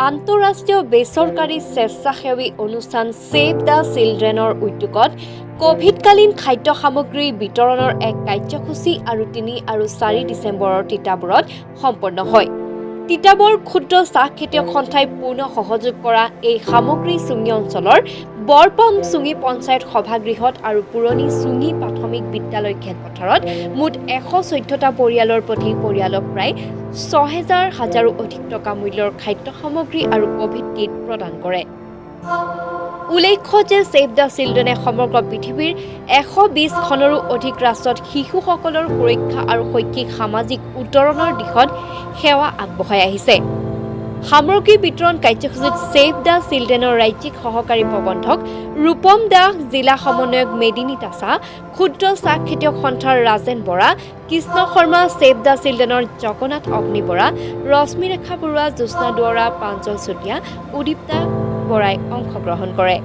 আন্তঃৰাষ্ট্ৰীয় বেচৰকাৰী স্বেচ্ছাসেৱী অনুষ্ঠান ছেভ দ্য চিলড্ৰেনৰ উদ্যোগত কোভিডকালীন খাদ্য সামগ্ৰী বিতৰণৰ এক কাৰ্যসূচী আৰু ৩ আৰু ৪ ডিচেম্বৰৰ তিতাবৰত সম্পন্ন হয়। তিতাবৰ ক্ষুদ্ৰ চাহ খেতিয়ক সন্থাই পূৰ্ণ সহযোগ কৰা এই সামগ্ৰী চুঙি অঞ্চলৰ বৰপাম চুঙি পঞ্চায়ত সভাগৃহত আৰু পুৰণি চুঙি প্ৰাথমিক বিদ্যালয় খেলপথাৰত মুঠ ১১৪টা পৰিয়ালৰ প্ৰতি পৰিয়ালক প্ৰায় ৬,০০০ অধিক টকা মূল্যৰ খাদ্য সামগ্ৰী আৰু কোভিড কিট প্ৰদান কৰে। উল্লেখ্য যে ছেভ দ্য চিলড্ৰেনে সমগ্ৰ পৃথিৱীৰ ১২০খনৰো অধিক ৰাষ্ট্ৰত শিশুসকলৰ সুৰক্ষা আৰু শৈক্ষিক সামাজিক উত্তৰণৰ দিশত সেৱা আগবঢ়াই আহিছে। সামগ্ৰী বিতৰণ কাৰ্যসূচীত ছেভ দ্য চিলড্ৰেনৰ ৰাজ্যিক সহকাৰী প্ৰবন্ধক ৰূপম দাস, জিলা সমন্বয়ক মেদিনী তাছা, ক্ষুদ্ৰ চাহ খেতিয়ক সন্থাৰ ৰাজেন বৰা, কৃষ্ণ শৰ্মা, ছেভ দ্য চিলড্ৰেনৰ জগন্নাথ অগ্নি বৰা, ৰশ্মিৰেখা বৰুৱা, জ্যোৎস্না দুৱৰা, প্ৰাঞ্জল চুতীয়া, উদীপ্তা বৰাই অংশগ্ৰহণ কৰে।